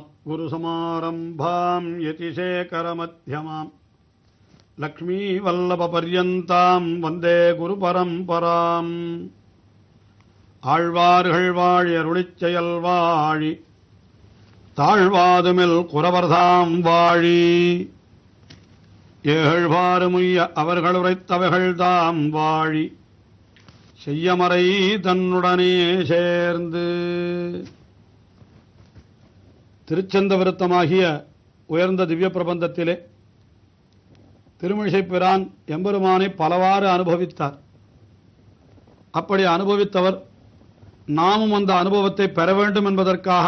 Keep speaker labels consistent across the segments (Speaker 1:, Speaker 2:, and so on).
Speaker 1: अस्मद्गुरुसमारम्भां यतिशेखरमध्यमां लक्ष्मीवल्लभपर्यन्तां वन्दे गुरुपरम्पराम् ஆழ்வார்கள் வாழி அருளிச் செயல் வாழி தாழ்வாதுமில் குறவர்தாம் வாழி ஏழ்வாறுமுய்ய அவர்கள் உரைத்தவைகள் தாம் வாழி செய்யமறை தன்னுடனே சேர்ந்து. திருச்சந்த விருத்தமாகிய உயர்ந்த திவ்ய பிரபந்தத்திலே திருமிழிசைப் பிரான் எம்பெருமானை பலவாறு அனுபவித்தார். அப்படி அனுபவித்தவர் நாமும் அந்த அனுபவத்தை பெற வேண்டும் என்பதற்காக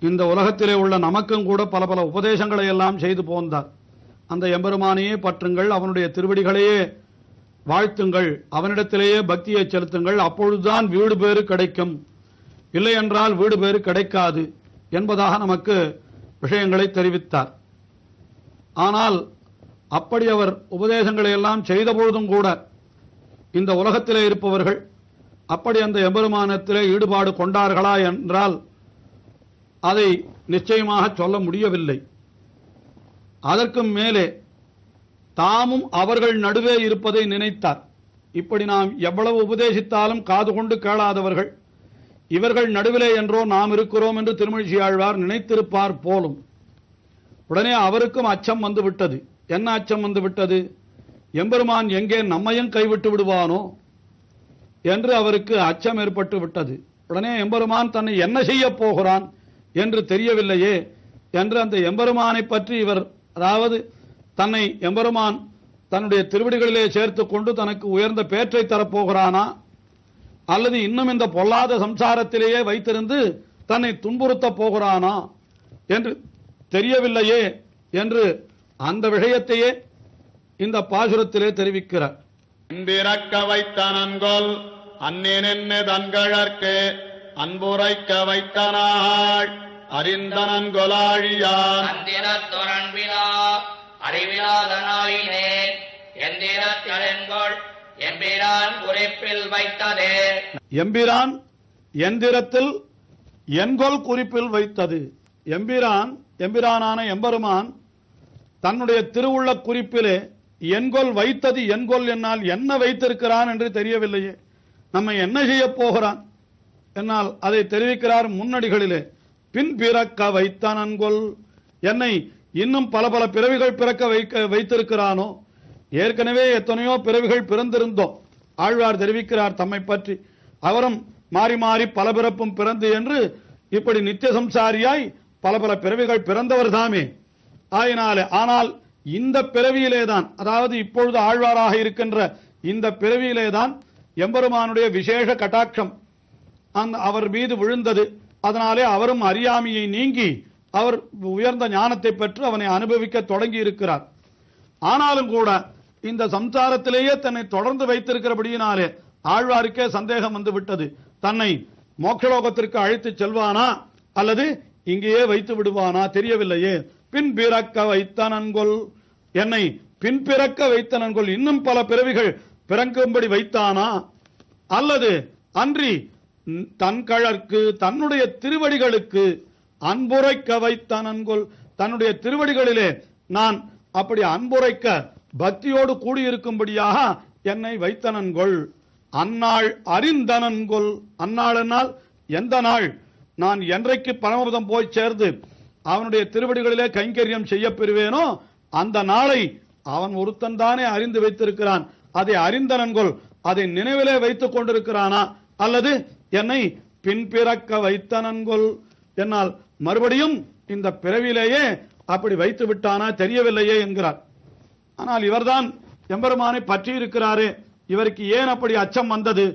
Speaker 1: இந்த உலகத்திலே உள்ள நமக்கும் கூட பல பல உபதேசங்களை எல்லாம் செய்து போந்தார். அந்த எம்பெருமானையே பற்றுங்கள், அவனுடைய திருவடிகளையே வாழ்த்துங்கள், அவனிடத்திலேயே பக்தியை செலுத்துங்கள், அப்பொழுதுதான் வீடு பேறு கிடைக்கும், இல்லை என்றால் வீடு பேறு கிடைக்காது என்பதாக நமக்கு விஷயங்களை தெரிவித்தார். ஆனால் அப்படி அவர் உபதேசங்களை எல்லாம் செய்த பொழுதும் கூட இந்த உலகத்திலே இருப்பவர்கள் அப்படி அந்த எம்பெருமானத்திலே ஈடுபாடு கொண்டார்களா என்றால் அதை நிச்சயமாக சொல்ல முடியவில்லை. அதற்கும் மேலே தாமும் அவர்கள் நடுவே இருப்பதை நினைத்தார். இப்படி நாம் எவ்வளவு உபதேசித்தாலும் காது கொண்டு கேளாதவர்கள் இவர்கள் நடுவிலே என்றோ நாம் இருக்கிறோம் என்று திருமழிசை ஆழ்வார் நினைத்திருப்பார் போலும். உடனே அவருக்கும் அச்சம் வந்து விட்டது. என்ன அச்சம் வந்து விட்டது? எம்பெருமான் எங்கே நம்மையும் கைவிட்டு விடுவானோ என்று அவருக்கு அச்சம் ஏற்பட்டு விட்டது. உடனே எம்பெருமான் தன்னை என்ன செய்ய போகிறான் என்று தெரியவில்லையே என்று அந்த எம்பெருமானை பற்றி இவர், அதாவது தன்னை எம்பெருமான் தன்னுடைய திருவடிகளிலே சேர்த்து கொண்டு தனக்கு உயர்ந்த பேற்றை தரப்போகிறானா அல்லது இன்னும் இந்த பொல்லாத சம்சாரத்திலேயே வைத்திருந்து தன்னை துன்புறுத்த போகிறானா என்று தெரியவில்லையே என்று அந்த விஷயத்தையே இந்த பாசுரத்திலே தெரிவிக்கிறார்.
Speaker 2: இந்திரக்க வைத்த நன்கொல் அந்நின்னு தன்கழற்கு அன்புரைக்க வைத்த நாள் அறிந்த நன்கொலாழியான்
Speaker 3: அறிவிலாதனாயினே எந்திரத்திலென்கொள் எம்பிரான் குறிப்பில் வைத்ததே.
Speaker 1: எம்பிரான் எந்திரத்தில் என்கொல் குறிப்பில் வைத்தது. எம்பிரானான எம்பெருமான் தன்னுடைய திருவுள்ள குறிப்பிலே என்கொல் வைத்தது. என்கொல் என்னால் என்ன வைத்திருக்கிறான் என்று தெரியவில்லையே, நம்மை என்ன செய்ய போகிறான் என்னால் அதை தெரிவிக்கிறார் முன்னடிகளிலே. பின் பிறக்க வைத்த நன்கொல், என்னை இன்னும் பல பல பிறவிகள் பிறக்க வைத்திருக்கிறானோ. ஏற்கனவே எத்தனையோ பிறவிகள் பிறந்திருந்தோம். ஆழ்வார் தெரிவிக்கிறார் தம்மை பற்றி, அவரும் மாறி மாறி பல பிறப்பும் பிறந்து என்று இப்படி நித்திய சம்சாரியாய் பல பல பிறவிகள் பிறந்தவர் தாமே. ஆனால் இந்த பிறவியிலேதான், அதாவது இப்பொழுது ஆழ்வாராக இருக்கின்ற இந்த பிறவியிலேதான் எம்பெருமானுடைய விசேஷ கட்டாட்சம் அவர் மீது விழுந்தது. அதனாலே அவரும் அறியாமையை நீங்கி அவர் உயர்ந்த ஞானத்தை பெற்று அவனை அனுபவிக்க தொடங்கி இருக்கிறார். ஆனாலும் கூட இந்த சம்சாரத்திலேயே தன்னை தொடர்ந்து வைத்திருக்கிறபடியினாலே ஆழ்வாருக்கே சந்தேகம் வந்து விட்டது. தன்னை மோட்சலோகத்திற்கு அழைத்து செல்வானா அல்லது இங்கேயே வைத்து விடுவானா தெரியவில்லையே. பின் பிறக்க வைத்த நன்கொல், என்னை பின்பிறக்க வைத்த நன்கொல், இன்னும் பல பிறவிகள் பிறக்கும்படி வைத்தானா அல்லது அன்றி தன் கழற்கு தன்னுடைய திருவடிகளுக்கு அன்புரைக்க வைத்த நன்கொல், தன்னுடைய திருவடிகளிலே நான் அப்படி அன்புரைக்க பக்தியோடு கூடியிருக்கும்படியாக என்னை வைத்த நன்கொல். அந்நாள் அறிந்த நன்கொல், அந்நாள் என்னால் எந்த நாள், நான் என்றைக்கு பரமபதம் போய் சேர்ந்து அவனுடைய திருவடிகளிலே கைங்கரியம் செய்ய பெறுவேனோ அந்த நாளை அவன் ஒருத்தன் தானே அறிந்து வைத்திருக்கிறான். அதை அறிந்த நன்கொல், அதை நினைவிலே வைத்துக் கொண்டிருக்கிறானா அல்லது என்னை பின்பிறக்க வைத்த நன்கொல், என்னால் மறுபடியும் இந்த பிறவிலேயே அப்படி வைத்து விட்டானா தெரியவில்லையே என்கிறார். ஆனால் இவர்தான் எம்பெருமானை பற்றி இருக்கிறாரே, இவருக்கு ஏன் அப்படி அச்சம் வந்தது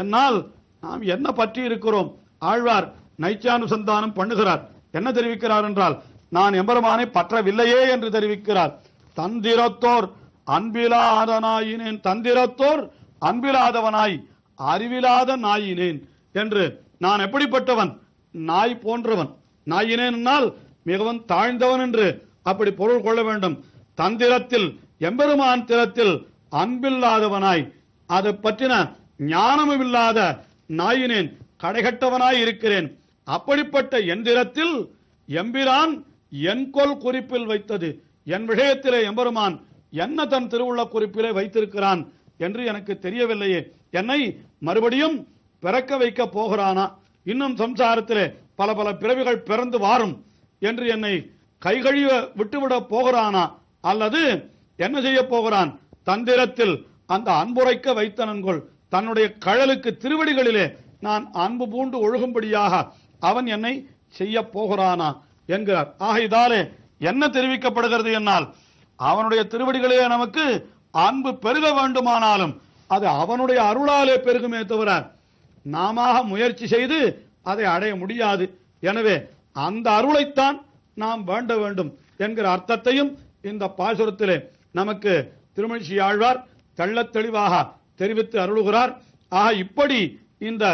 Speaker 1: என்னால் நாம் என்ன பற்றி இருக்கிறோம்? ஆழ்வார் நைச்சானுசந்தானம் பண்ணுகிறார். என்ன தெரிவிக்கிறார் என்றால், நான் எம்பெருமானை பற்றவில்லையே என்று தெரிவிக்கிறார். தந்திரத்தோர் அன்பிலாத நாயினேன், தந்திரத்தோர் அன்பிலாதவனாய் அறிவிலாத நாயினேன் என்று. நான் எப்படிப்பட்டவன்? நாய் போன்றவன். நாயினேன் மிகவும் தாழ்ந்தவன் என்று அப்படி பொருள் கொள்ள வேண்டும். தந்திரத்தில் எம்பெருமான் திறத்தில் அன்பில்லாதவனாய், அதை பற்றின ஞானமும் இல்லாத நாயினேன், கடைகட்டவனாய் இருக்கிறேன். அப்படிப்பட்ட எந்திரத்தில் எம்பிரான் என்கொல் குறிப்பில் வைத்தது, என் விஷயத்திலே எம்பெருமான் என்ன தன் திருவுள்ள குறிப்பிலே வைத்திருக்கிறான் என்று எனக்கு தெரியவில்லையே. என்னை மறுபடியும் பிறக்க வைக்க போகிறானா, இன்னும் சம்சாரத்திலே பல பல பிறவிகள் பிறந்து வாரும் என்று என்னை கைகழிய விட்டுவிட போகிறானா, அல்லது என்ன செய்ய போகிறான், தந்திரத்தில் அந்த அன்புரைக்க வைத்தனன்கொள் தன்னுடைய கழலுக்கு திருவடிகளிலே நான் அன்பு பூண்டு ஒழுகும்படியாக அவன் என்னை செய்ய போகிறானா என்கிறார். ஆக இதாலே என்ன தெரிவிக்கப்படுகிறது என்னால், அவனுடைய திருவடிகளிலே நமக்கு அன்பு பெருக வேண்டுமானாலும் அது அவனுடைய அருளாலே பெருகுமே தவிர நாம முயற்சி செய்து அதை அடைய முடியாது. எனவே அந்த அருளைத்தான் நாம் வேண்ட வேண்டும் என்கிற அர்த்தத்தையும் இந்த பாசுரத்திலே நமக்கு திருமழிசை ஆழ்வார் தெள்ளத் தெளிவாக தெரிவித்து அருளுகிறார். ஆக இப்படி இந்த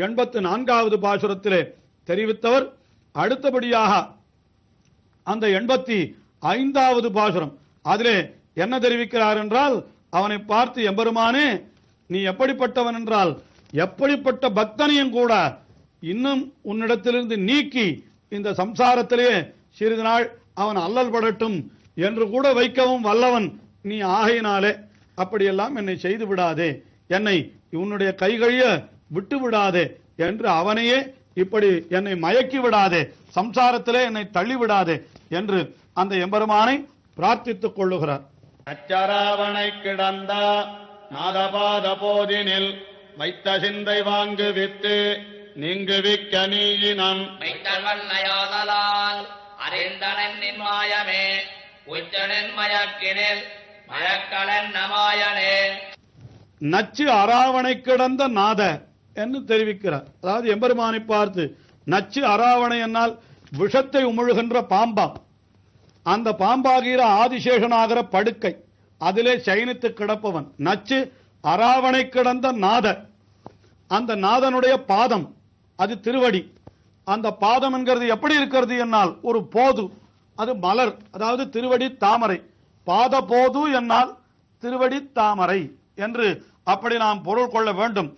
Speaker 1: 84வது பாசுரத்திலே தெரிவித்தவர். அடுத்தபடியாக அந்த 85வது பாசுரம், அதிலே என்ன தெரிவிக்கிறார் என்றால், அவனை பார்த்து எம்பெருமானே நீ எப்படிப்பட்டவன் என்றால், எப்படிப்பட்ட பக்தனையும் கூட இன்னும் உன்னிடத்திலிருந்து நீக்கி இந்த சம்சாரத்திலே சிறிது நாள் அவன் அல்லல் படட்டும் என்று கூட வைக்கவும் வல்லவன் நீ ஆகையினாலே அப்படியெல்லாம் என்னை செய்து விடாதே, என்னை உன்னுடைய கைகழிய விட்டு விடாதே என்று அவனையே இப்படி என்னை மயக்கி விடாதே, சம்சாரத்திலே என்னை தள்ளிவிடாதே என்று அந்த எம்பெருமானை பிரார்த்தித்துக் கொள்ளுகிறார்.
Speaker 2: அச்சராவணை கிடந்த நாதபாத போதினில் வைத்த சிந்தை வாங்கு வித்து நீங்கு விக்க நீயினம்
Speaker 3: வைத்தவல்லையாதலால் அறிந்தனன் மாயமே உச்சனின் மயக்கினில் மயக்கலன் நமாயனே.
Speaker 1: நச்சு அராவணை கிடந்த நாத என்று தெரிவிக்கிறார். அதாவது எம்பெருமானை பார்த்து நச்சு அராவணை என்னால் விஷத்தை உமிழ்கின்ற பாம்பாம், அந்த பாம்பாகிற ஆதிசேஷனாகிற படுக்கை அதிலே சயனித்து கிடப்பவன் நச்சு அராவணை கிடந்த நாத. அந்த நாதனுடைய பாதம் அது திருவடி. அந்த பாதம் என்கிறது எப்படி இருக்கிறது என்னால் ஒரு போது, அது மலர், அதாவது திருவடி தாமரை. பாத போது என்னால் திருவடி தாமரை என்று அப்படி நாம் பொருள் கொள்ள வேண்டும்.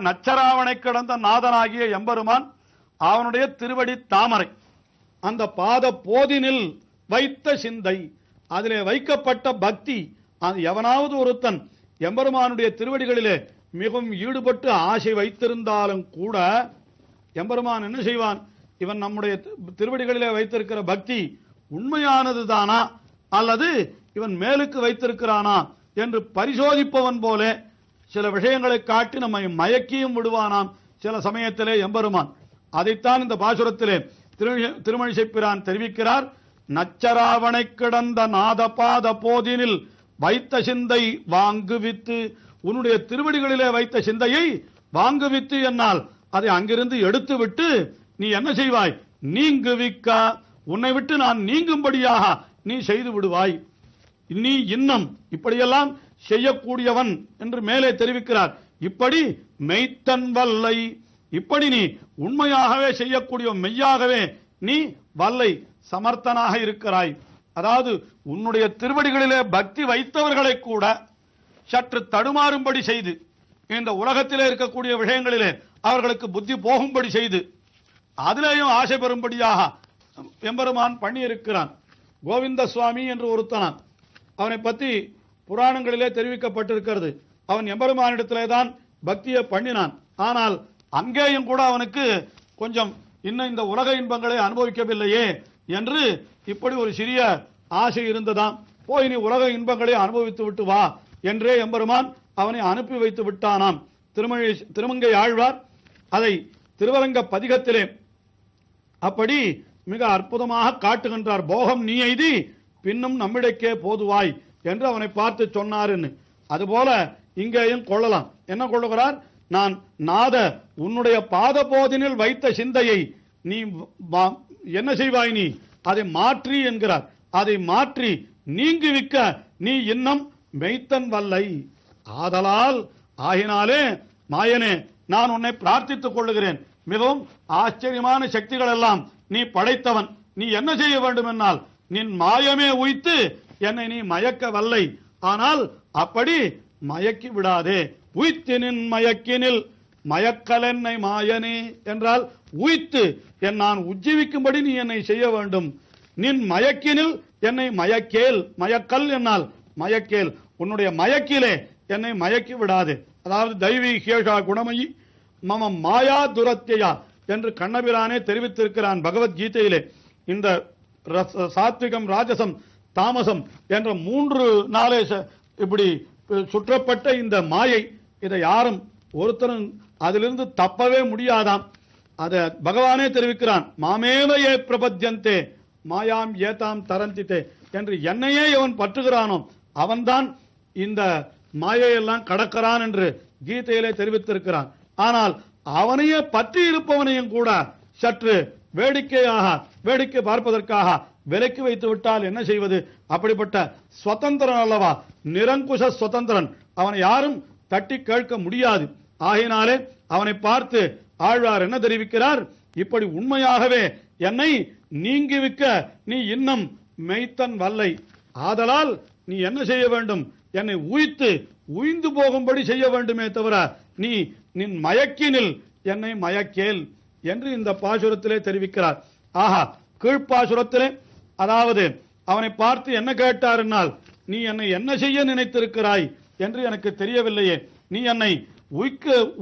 Speaker 1: நச்சராவணை கிடந்த நாதனாகிய எம்பெருமான் அவனுடைய திருவடி தாமரை. அந்த பாத போதினில் வைத்த சிந்தை, அதிலே வைக்கப்பட்ட பக்தி. அது எவனாவது ஒருத்தன் எம்பெருமானுடைய திருவடிகளிலே மிகவும் ஈடுபட்டு ஆசை வைத்திருந்தாலும் கூட எம்பெருமான் என்ன செய்வான், இவன் நம்முடைய திருவடிகளிலே வைத்திருக்கிற பக்தி உண்மையானது தானா அல்லது இவன் மேலுக்கு வைத்திருக்கிறானா என்று பரிசோதிப்பவன் போல சில விஷயங்களை காட்டி நம்மை மயக்கியும் விடுவானாம் சில சமயத்திலே எம்பெருமான். அதைத்தான் இந்த பாசுரத்திலே திருமழிசை பிரான் தெரிவிக்கிறார். நச்சராவணை கிடந்த நாதபாத போதினில் வைத்த சிந்தை வாங்குவித்து, உன்னுடைய திருவடிகளிலே வைத்த சிந்தையை வாங்குவித்து என்னால் அதை அங்கிருந்து எடுத்து விட்டு நீ என்ன செய்வாய், நீங்குவிக்க, உன்னை விட்டு நான் நீங்கும்படியாக நீ செய்து விடுவாய். நீ இன்னும் இப்படியெல்லாம் செய்யக்கூடியவன் என்று மேலே தெரிவிக்கிறார். இப்படி மெய்த்தன் வல்லை, இப்படி நீ உண்மையாகவே செய்யக்கூடியவன், மெய்யாகவே நீ வல்லை சமர்த்தனாக இருக்கிறாய். அதாவது உன்னுடைய திருவடிகளிலே பக்தி வைத்தவர்களை கூட சற்று தடுமாறும்படி செய்து, இந்த உலகத்திலே இருக்கக்கூடிய விஷயங்களிலே அவர்களுக்கு புத்தி போகும்படி செய்து, அதிலேயும் ஆசை பெறும்படியாக எம்பெருமான் பண்ணியிருக்கிறான். கோவிந்த சுவாமி என்று ஒருத்தனான், அவனை பற்றி புராணங்களிலே தெரிவிக்கப்பட்டிருக்கிறது. அவன் எம்பெருமானிடத்திலே தான் பக்தியை பண்ணினான். ஆனால் அங்கேயும் கூட அவனுக்கு கொஞ்சம் இன்னும் இந்த உலக இன்பங்களை அனுபவிக்கவில்லையே என்று இப்படி ஒரு சிறிய ஆசை இருந்ததாம். போய் நீ உலக இன்பங்களை அனுபவித்து விட்டு வா என்றே எம்பெருமான் அவனை அனுப்பி வைத்து விட்டானாம். திருமங்கை ஆழ்வார் அதை திருவரங்க பதிகத்திலே அப்படி மிக அற்புதமாக காட்டுகின்றார். போகம் நீ எய்தி பின்னும் நம்மிடக்கே போதுவாய் என்று அவனை பார்த்து சொன்னார். அதுபோல இங்கேயும் கொள்ளலாம். என்ன கொள்ளுகிறார், நான் நாத உன்னுடைய பாத போதினில் வைத்த சிந்தையை நீ என்ன செய்வாய், நீ அதை மாற்றி என்கிறார். அதை மாற்றி நீங்குவிக்க நீ இன்னும் மெய்த்தன் வல்லை. ஆதலால் ஆகினாலே மாயனே நான் உன்னை பிரார்த்தித்துக் கொள்ளுகிறேன். மிகவும் ஆச்சரியமான சக்திகள் எல்லாம் நீ படைத்தவன். நீ என்ன செய்ய வேண்டும் என்னால் நின் மாயமே உய்த்து என்னை நீ மயக்க வல்லை. ஆனால் அப்படி மயக்கி விடாதே. உய்த்தினின் மயக்கினில் மயக்கலென்னை மாயனே என்றால் உய்த்து நான் உஜ்ஜீவிக்கும்படி நீ என்னை செய்ய வேண்டும். நின் மயக்கினில் என்னை மயக்கேல், மயக்கல் என்னால் மயக்கேல், உன்னுடைய மயக்கிலே என்னை மயக்கி விடாது. அதாவது தெய்வீ ஹேஷா குணமயி மம மாயா துரத்தியா என்று கண்ணபிரானே தெரிவித்திருக்கிறான் பகவத்கீதையிலே. இந்த சாத்விகம், ராஜசம், தாமசம் என்ற 3 நாளே இப்படி சுற்றப்பட்ட இந்த மாயை, இதை யாரும் ஒருத்தரும் அதிலிருந்து தப்பவே முடியாதாம். அதை பகவானே தெரிவிக்கிறான். மாமேவையே பிரபத்யந்தே மாயாம் ஏதாம் தரந்தித்தே என்று என்னையே எவன் பற்றுகிறானோ அவன்தான் இந்த மாயையெல்லாம் கடக்கிறான் என்று கீதையிலே தெரிவித்திருக்கிறான். ஆனால் அவனையே பற்றி இருப்பவனையும் கூட சற்று வேடிக்கை பார்ப்பதற்காக விலக்கி வைத்து விட்டால் என்ன செய்வது? அப்படிப்பட்ட சுதந்திரன் அல்லவா, நிரங்குஷ சுதந்திரன், அவனை யாரும் தட்டி கேட்க முடியாது. ஆகையினாலே அவனை பார்த்து ஆழ்வார் என்ன தெரிவிக்கிறார்? இப்படி உண்மையாகவே என்னை நீங்கிவிக்க நீ இன்னும் மெய்த்தன் வல்லை, ஆதலால் நீ என்ன செய்ய வேண்டும்? என்னை உய்ந்து போகும்படி செய்ய வேண்டுமே தவிர நீ நின் மயக்கினில் என்னை மயக்கேல் என்று இந்த பாசுரத்திலே தெரிவிக்கிறார். ஆஹா, கீழ்ப்பாசுரத்திலே அதாவது அவனை பார்த்து என்ன கேட்டார் என்னால், நீ என்னை என்ன செய்ய நினைத்திருக்கிறாய் என்று எனக்கு தெரியவில்லையே, நீ என்னை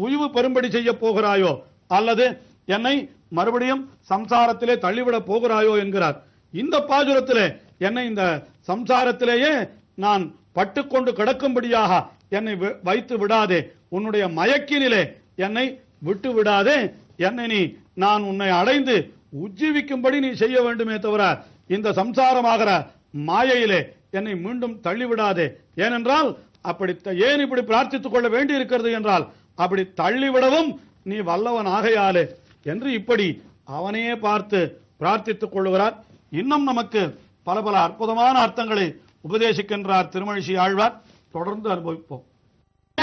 Speaker 1: உய்வு பெறும்படி செய்ய போகிறாயோ அல்லது என்னை மறுபடியும் சம்சாரத்திலே தள்ளிவிட போகிறாயோ என்கிறார். இந்த பாசுரத்திலே என்னை இந்த சம்சாரத்திலேயே நான் பட்டுக்கொண்டு கிடக்கும்படியாக என்னை வைத்து விடாதே, உன்னுடைய மயக்கினிலே என்னை விட்டு விடாதே, என்னை நான் உன்னை அடைந்து உஜ்ஜீவிக்கும்படி நீ செய்ய வேண்டுமே தவிர இந்த சம்சாரமாகிற மாயையிலே என்னை மீண்டும் தள்ளிவிடாதே. ஏனென்றால் அப்படி ஏன் இப்படி பிரார்த்தித்துக் கொள்ள வேண்டி இருக்கிறது என்றால் அப்படி தள்ளிவிடவும் நீ வல்லவன் ஆகையாலே என்று இப்படி அவனையே பார்த்து பிரார்த்தித்துக் கொள்ளுகிறார். இன்னும் நமக்கு பல அற்புதமான அர்த்தங்களை உபதேசிக்கின்றார் திருமழிசை ஆழ்வார். தொடர்ந்து அனுபவிப்போம்.